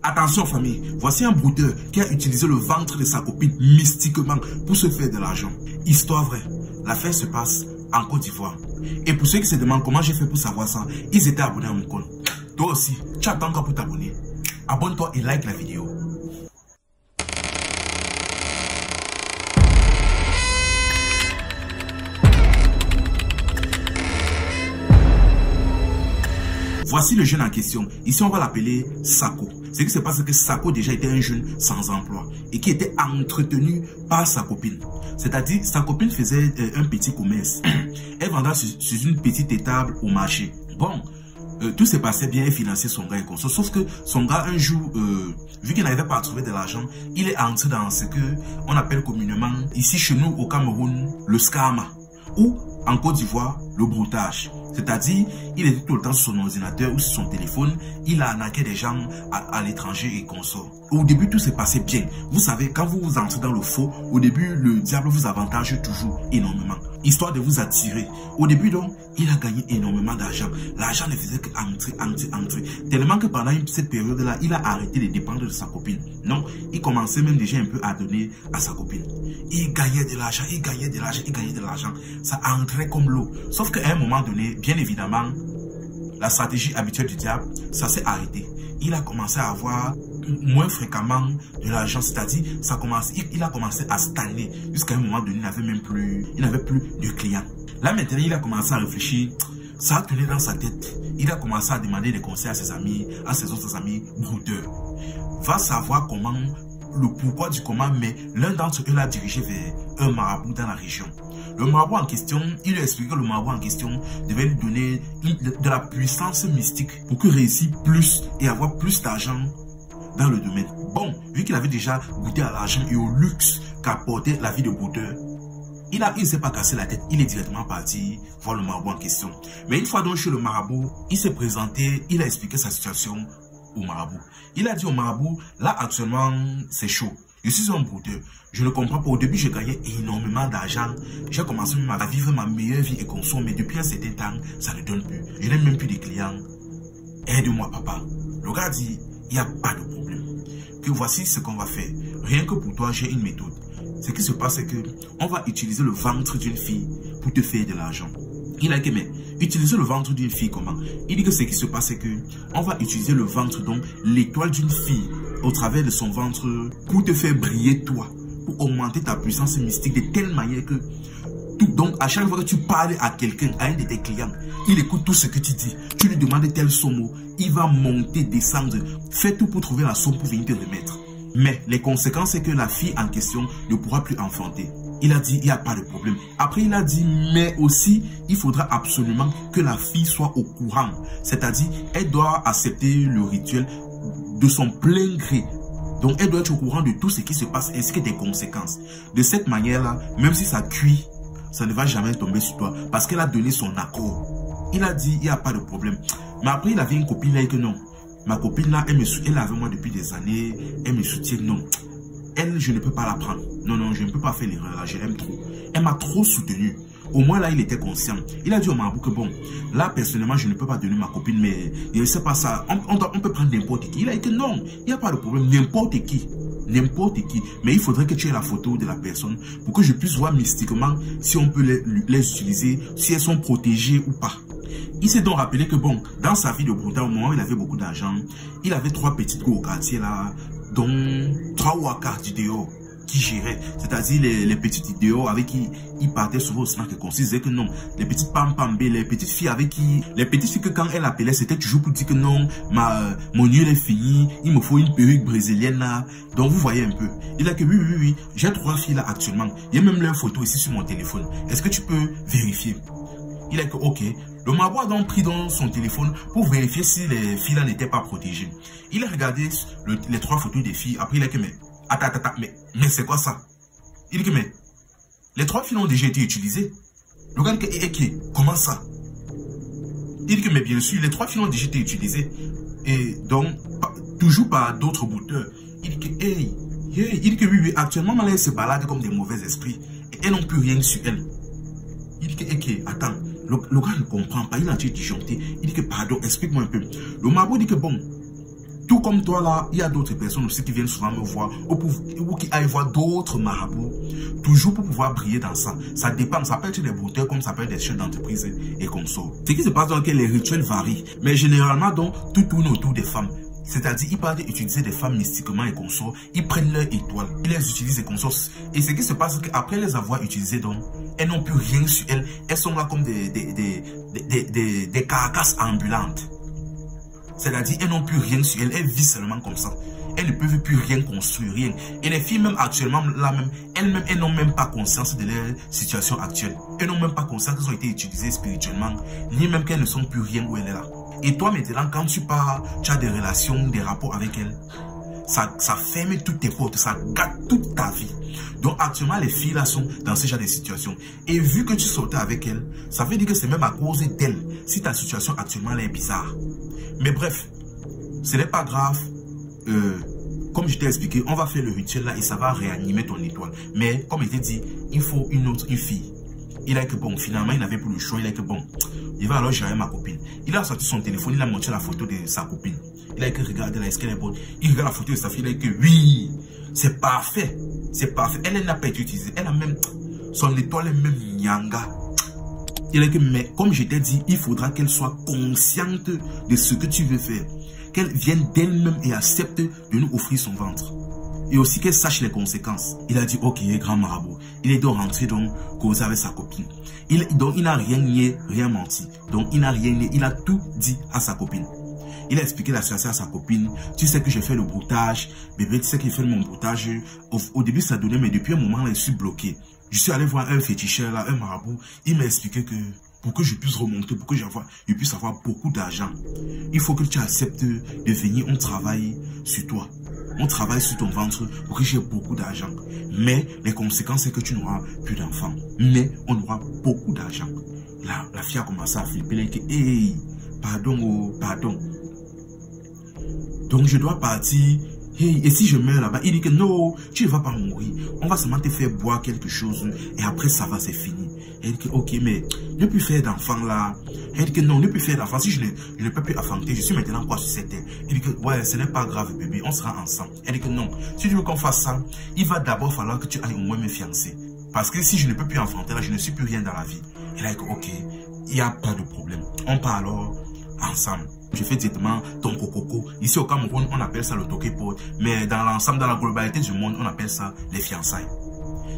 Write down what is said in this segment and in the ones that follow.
Attention famille, voici un brouteur qui a utilisé le ventre de sa copine mystiquement pour se faire de l'argent. Histoire vraie, l'affaire se passe en Côte d'Ivoire. Et pour ceux qui se demandent comment j'ai fait pour savoir ça, ils étaient abonnés à mon compte. Toi aussi, tu attends encore pour t'abonner. Abonne-toi et like la vidéo. Voici le jeune en question. Ici, on va l'appeler Sako. Ce qui se passe, c'est que Sako déjà était un jeune sans emploi et qui était entretenu par sa copine. C'est-à-dire, sa copine faisait un petit commerce. Elle vendait sur une petite étable au marché. Bon, tout s'est passé bien, elle finançait son gars et comme ça. Sauf que son gars, un jour, vu qu'il n'arrivait pas à trouver de l'argent, il est entré dans ce que on appelle communément, ici chez nous au Cameroun, le scama. Ou en Côte d'Ivoire, le broutage. C'est-à-dire, il était tout le temps sur son ordinateur ou sur son téléphone, il a arnaqué des gens à l'étranger et consort. Au début, tout s'est passé bien. Vous savez, quand vous entrez dans le faux, au début, le diable vous avantage toujours énormément, histoire de vous attirer. Au début, donc, il a gagné énormément d'argent. L'argent ne faisait qu'entrer. Tellement que pendant cette période-là, il a arrêté de dépendre de sa copine. Non, il commençait même déjà un peu à donner à sa copine. Il gagnait de l'argent, il gagnait de l'argent. Ça entrait comme l'eau. Sauf qu'à un moment donné, bien évidemment, la stratégie habituelle du diable, ça s'est arrêté. Il a commencé à avoir moins fréquemment de l'argent, c'est-à-dire il a commencé à stagner jusqu'à un moment donné, il n'avait plus de clients. Là maintenant, il a commencé à réfléchir, ça a tourné dans sa tête. Il a commencé à demander des conseils à ses amis, à ses autres amis brouteurs. Va savoir comment, le pourquoi du comment, mais l'un d'entre eux l'a dirigé vers un marabout dans la région. Le marabout en question, il lui a expliqué que le marabout en question devait lui donner de la puissance mystique pour qu'il réussisse plus et avoir plus d'argent dans le domaine. Bon, vu qu'il avait déjà goûté à l'argent et au luxe qu'apportait la vie de brouteur, il ne s'est pas cassé la tête, il est directement parti voir le marabout en question. Mais une fois donc chez le marabout, il s'est présenté, il a expliqué sa situation au marabout. Il a dit au marabout, là actuellement c'est chaud. Je suis un brouteur. Je ne comprends pas. Au début, je gagnais énormément d'argent. J'ai commencé même à vivre ma meilleure vie et consommer. Mais depuis un certain temps, ça ne donne plus. Je n'ai même plus de clients. Aide-moi, papa. Le gars dit, il n'y a pas de problème. Que voici ce qu'on va faire. Rien que pour toi, j'ai une méthode. Ce qui se passe, c'est que on va utiliser le ventre d'une fille pour te faire de l'argent. Il a dit, mais utiliser le ventre d'une fille comment? Il dit que ce qui se passe, c'est que on va utiliser le ventre, donc l'étoile d'une fille, au travers de son ventre, pour te faire briller toi, pour augmenter ta puissance mystique de telle manière que donc à chaque fois que tu parles à quelqu'un, à un de tes clients, il écoute tout ce que tu dis. Tu lui demandes tel somme, il va monter, descendre, fais tout pour trouver la somme pour venir te remettre. Mais les conséquences, c'est que la fille en question ne pourra plus enfanter. Il a dit, il n'y a pas de problème. Après, il a dit, mais aussi, il faudra absolument que la fille soit au courant. C'est-à-dire, elle doit accepter le rituel de son plein gré. Donc, elle doit être au courant de tout ce qui se passe ainsi que des conséquences. De cette manière-là, même si ça cuit, ça ne va jamais tomber sur toi. Parce qu'elle a donné son accord. Il a dit, il n'y a pas de problème. Mais après, il avait une copine là et que non. Ma copine là, elle est avec moi depuis des années. Elle me soutient, non. Elle, je ne peux pas la prendre. Non, je ne peux pas faire l'erreur là, je l'aime trop. Elle m'a trop soutenu. Au moins là, il était conscient. Il a dit au marabout que bon, là, personnellement, je ne peux pas donner ma copine, mais je ne sais pas ça. On peut prendre n'importe qui. Il a dit que non, il n'y a pas de problème. N'importe qui. Mais il faudrait que tu aies la photo de la personne pour que je puisse voir mystiquement si on peut les utiliser, si elles sont protégées ou pas. Il s'est donc rappelé que bon, dans sa vie de brouteur, au moment où il avait beaucoup d'argent, il avait 3 petites go au quartier là, dont 3 wakas du dehors qui géraient, c'est-à-dire les petites idéaux avec qui il partait souvent au snack et qu'on se disait que non, les petites pam-pambé, les petites filles avec qui, les petites filles que quand elle appelait, c'était toujours pour dire que non, mon nuit est fini, il me faut une perruque brésilienne là. Donc vous voyez un peu. Il a que oui, j'ai 3 filles là actuellement. Il y a même leur photo ici sur mon téléphone. Est-ce que tu peux vérifier? Il a que ok. Le marabout a donc pris dans son téléphone pour vérifier si les filles là n'étaient pas protégées. Il a regardé les 3 photos des filles. Après il a que mais attends, mais c'est quoi ça? Il dit que mais les 3 filles ont déjà été utilisées. Le gars dit que comment ça? Il dit que mais bien sûr les 3 filles ont déjà été utilisées et donc toujours par d'autres brouteurs. Il dit que il dit que oui, actuellement elles se baladent comme des mauvais esprits et elles n'ont plus rien sur elles. Il dit que attends, le gars ne comprend pas, il a été disjoncté. Il dit que pardon, explique-moi un peu. Le marabout dit que bon, Tout comme toi là, il y a d'autres personnes aussi qui viennent souvent me voir ou qui aillent voir d'autres marabouts, toujours pour pouvoir briller dans ça. Ça dépend, ça peut être des brouteurs comme ça peut être des chefs d'entreprise et consorts. Ce qui se passe donc, que les rituels varient, mais généralement donc, tout tourne autour des femmes. C'est-à-dire, ils parlent d'utiliser des femmes mystiquement et consorts, ils prennent leur étoile, ils les utilisent et consorts. Et ce qui se passe, c'est qu'après les avoir utilisées, donc, elles n'ont plus rien sur elles. Elles sont là comme des carcasses ambulantes. C'est-à-dire, elles n'ont plus rien sur elles, elles vivent seulement comme ça. Elles ne peuvent plus rien construire, rien. Et les filles, même actuellement, là même, elles n'ont même pas conscience de leur situation actuelle. Elles n'ont même pas conscience qu'elles ont été utilisées spirituellement, ni même qu'elles ne sont plus rien où elles sont là. Et toi, maintenant, quand tu pars, tu as des relations, des rapports avec elles, ça ferme toutes tes portes, ça gâte toute ta vie. Donc, actuellement, les filles là sont dans ce genre de situation. Et vu que tu sortais avec elles, ça veut dire que c'est même à cause d'elles, si ta situation actuellement là est bizarre. Mais bref, ce n'est pas grave. Comme je t'ai expliqué, on va faire le rituel là et ça va réanimer ton étoile. Mais comme je t'ai dit, il faut une fille. Il a que bon, finalement, il n'avait plus le choix. Il a que bon, il va alors gérer ma copine. Il a sorti son téléphone, il a montré la photo de sa copine. Il a que regarder là, est-ce qu'elle est bonne. Il regarde la photo de sa fille, il a que oui, c'est parfait. C'est parfait. Elle n'a pas été utilisée. Elle a même, son étoile est même nyanga. Il a que, mais comme je t'ai dit, il faudra qu'elle soit consciente de ce que tu veux faire. Qu'elle vienne d'elle-même et accepte de nous offrir son ventre. Et aussi qu'elle sache les conséquences. Il a dit, ok, grand marabout. Il est donc rentré donc causer avec sa copine. Donc il n'a rien nié, rien menti. Donc il n'a rien nié, il a tout dit à sa copine. Il a expliqué la situation à sa copine. Tu sais que j'ai fait le broutage. Bébé, tu sais qu'il fait mon broutage. Au début, ça donnait, mais depuis un moment, là, je suis bloqué. Je suis allé voir un féticheur, là, un marabout. Il m'a expliqué que pour que je puisse remonter, pour que je puisse avoir beaucoup d'argent, il faut que tu acceptes de venir, on travaille sur toi. On travaille sur ton ventre pour que j'ai beaucoup d'argent. Mais les conséquences, c'est que tu n'auras plus d'enfants. Mais on aura beaucoup d'argent. La fille a commencé à flipper. Elle a dit, hey, pardon, oh, pardon. Donc je dois partir. Hey, et si je meurs là-bas, il dit que non, tu ne vas pas mourir. On va seulement te faire boire quelque chose et après ça va, c'est fini. Elle dit que ok, mais ne plus faire d'enfants là. Elle dit que non, ne plus faire d'enfants. Si je ne peux plus enfanter, je suis maintenant quoi sur cette terre. Il dit que ouais, ce n'est pas grave bébé, on sera ensemble. Elle dit que non, si tu veux qu'on fasse ça, il va d'abord falloir que tu ailles au moins me fiancer. Parce que si je ne peux plus enfanter là, je ne suis plus rien dans la vie. Elle a dit que ok, il n'y a pas de problème. On part alors ensemble. Je fais directement ton cococo. Ici au Cameroun, on appelle ça le tokepot. Mais dans l'ensemble, dans la globalité du monde, on appelle ça les fiançailles.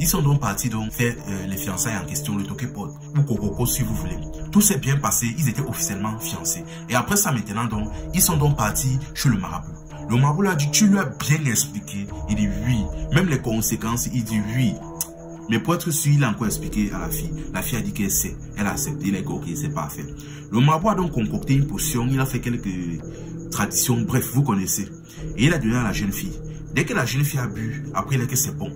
Ils sont donc partis donc faire les fiançailles en question, le tokepot ou cococo si vous voulez. Tout s'est bien passé, ils étaient officiellement fiancés. Et après ça maintenant donc, ils sont donc partis chez le marabout. Le marabout lui a dit, tu lui as bien expliqué. Il dit oui. Même les conséquences, il dit oui. Mais pour être sûr, il a encore expliqué à la fille. La fille a dit qu'elle sait. Elle a accepté. Il a dit ok, c'est parfait. Le marabout a donc concocté une potion. Il a fait quelques traditions. Bref, vous connaissez. Et il a donné à la jeune fille. Dès que la jeune fille a bu, après il a dit que c'est bon.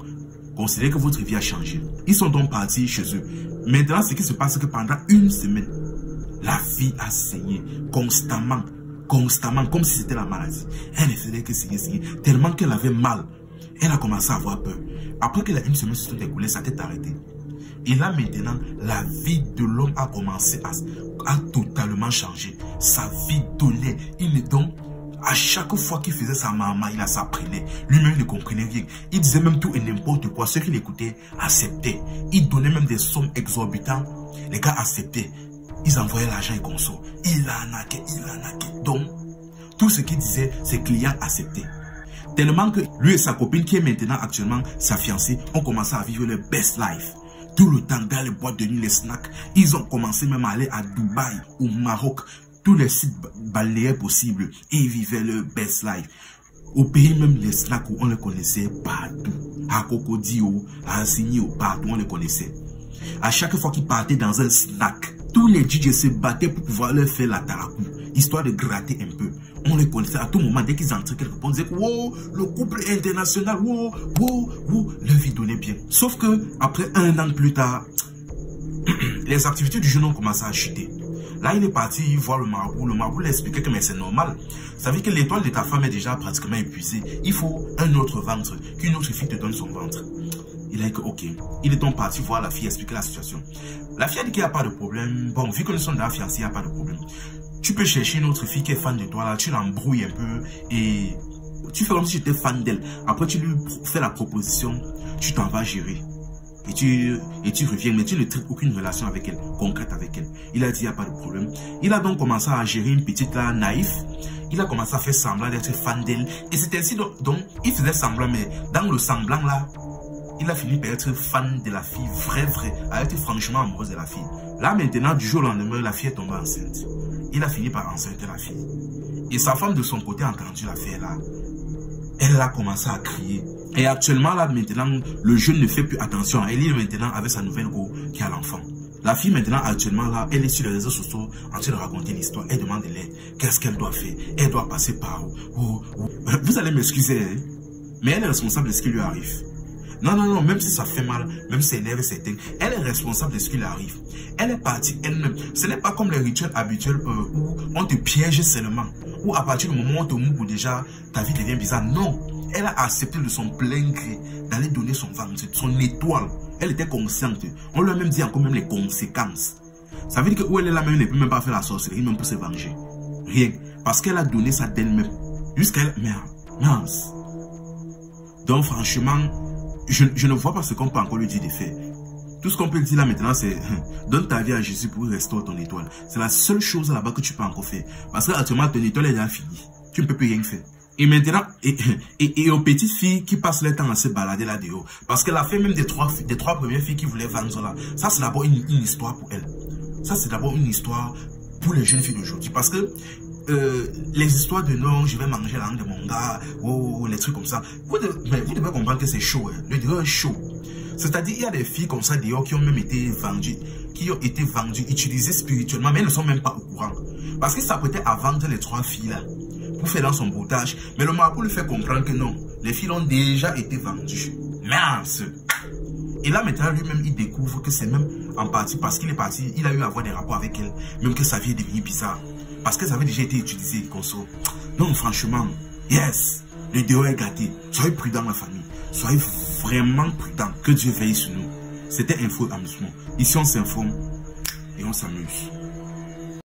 Considérez que votre vie a changé. Ils sont donc partis chez eux. Maintenant, ce qui se passe, c'est que pendant une semaine, la fille a saigné constamment, comme si c'était la maladie. Elle ne faisait que saigner, tellement qu'elle avait mal. Elle a commencé à avoir peur. Après que une semaine se sont écoulées, sa tête a arrêté. Et là maintenant, la vie de l'homme a commencé à totalement changer. Sa vie donnait. Il est donc, à chaque fois qu'il faisait sa maman, il s'apprenait. Lui-même ne comprenait rien. Il disait même tout et n'importe quoi. Ceux qui l'écoutaient acceptaient. Il donnait même des sommes exorbitantes. Les gars acceptaient. Ils envoyaient l'argent et consort. Il arnaquait. Donc, tout ce qu'il disait, ses clients acceptaient. Tellement que lui et sa copine, qui est maintenant actuellement sa fiancée, ont commencé à vivre leur best life. Tout le temps dans les boîtes de nuit, les snacks. Ils ont commencé même à aller à Dubaï, au Maroc, tous les sites balnéaires possibles. Et ils vivaient leur best life. Au pays même, les snacks où on les connaissait partout. À Cocodilo, à Assigno, partout on les connaissait. À chaque fois qu'ils partaient dans un snack, tous les DJ se battaient pour pouvoir leur faire la tarakou, histoire de gratter un peu. On les connaissait à tout moment, dès qu'ils entraient quelque part, on disait que wow, le couple international, wow, leur vie donnait bien. Sauf que, après un an plus tard, les activités du jeune ont commencé à chuter. Là, il est parti voir le marabout. Le marabout lui a expliqué que c'est normal. Ça veut dire que l'étoile de ta femme est déjà pratiquement épuisée. Il faut un autre ventre, qu'une autre fille te donne son ventre. Il a dit que ok. Il est donc parti voir la fille, expliquer la situation. La fille a dit qu'il n'y a pas de problème. Bon, vu que nous sommes dans la fiancée, il n'y a pas de problème. Tu peux chercher une autre fille qui est fan de toi, là, tu l'embrouilles un peu et tu fais comme si tu étais fan d'elle. Après, tu lui fais la proposition, tu t'en vas gérer. Et tu reviens, mais tu ne traites aucune relation avec elle, concrète avec elle. Il a dit, il n'y a pas de problème. Il a donc commencé à gérer une petite là, naïf. Il a commencé à faire semblant d'être fan d'elle. Et c'est ainsi, donc, il faisait semblant, mais dans le semblant là, il a fini par être fan de la fille, vrai, a été franchement amoureuse de la fille. Là, maintenant, du jour au lendemain, la fille est tombée enceinte. Il a fini par enceinte la fille. Et sa femme, de son côté, a entendu l'affaire là. Elle a commencé à crier. Et actuellement, là, maintenant, le jeune ne fait plus attention. Elle est maintenant avec sa nouvelle go qui a l'enfant. La fille, maintenant, actuellement, là, elle est sur les réseaux sociaux en train de raconter l'histoire. Elle demande de l'aide. Qu'est-ce qu'elle doit faire? Elle doit passer par où? Vous allez m'excuser, hein? Mais elle est responsable de ce qui lui arrive. Non, même si ça fait mal, même si ça énerve certains, elle est responsable de ce qui lui arrive. Elle est partie elle-même. Ce n'est pas comme les rituels habituels où on te piège seulement. Ou à partir du moment où on te mouille déjà, ta vie devient bizarre. Non, elle a accepté de son plein gré d'aller donner son ventre, son étoile. Elle était consciente. On lui a même dit encore même les conséquences. Ça veut dire que où elle est là même, elle ne peut même pas faire la sorcellerie, même pour se venger. Rien. Parce qu'elle a donné ça d'elle-même. Jusqu'à elle. Merde. Donc franchement, je ne vois pas ce qu'on peut encore lui dire de faire. Tout ce qu'on peut dire là maintenant, c'est donne ta vie à Jésus pour restaurer ton étoile. C'est la seule chose là-bas que tu peux encore faire. Parce que actuellement, ton étoile est déjà finie. Tu ne peux plus rien faire. Et maintenant, et aux petites filles qui passent leur temps à se balader là-dehors. Parce qu'elle a fait même des trois premières filles qui voulaient vendre là. Ça, c'est d'abord une histoire pour elle. Ça, c'est d'abord une histoire pour les jeunes filles d'aujourd'hui. Parce que les histoires de non, je vais manger la langue de mon gars, oh, les trucs comme ça. Vous devez comprendre que c'est chaud. Hein. Le dehors est chaud. C'est-à-dire, il y a des filles comme ça dehors qui ont même été vendues, utilisées spirituellement, mais elles ne sont même pas au courant. Parce qu'il s'apprêtait à vendre les 3 filles là, pour faire dans son boutage. Mais le marabout lui fait comprendre que non, les filles ont déjà été vendues. Mince! Et là maintenant, lui-même, il découvre que c'est même en partie parce qu'il est parti, il a eu à avoir des rapports avec elle, même que sa vie est devenue bizarre. Parce qu'elles avaient déjà été utilisées, conso. Non, franchement, yes, le dehors est gâté. Soyez prudents, ma famille. Soyez vraiment prudents. Que Dieu veille sur nous. C'était Info Amusement. Ici, on s'informe et on s'amuse.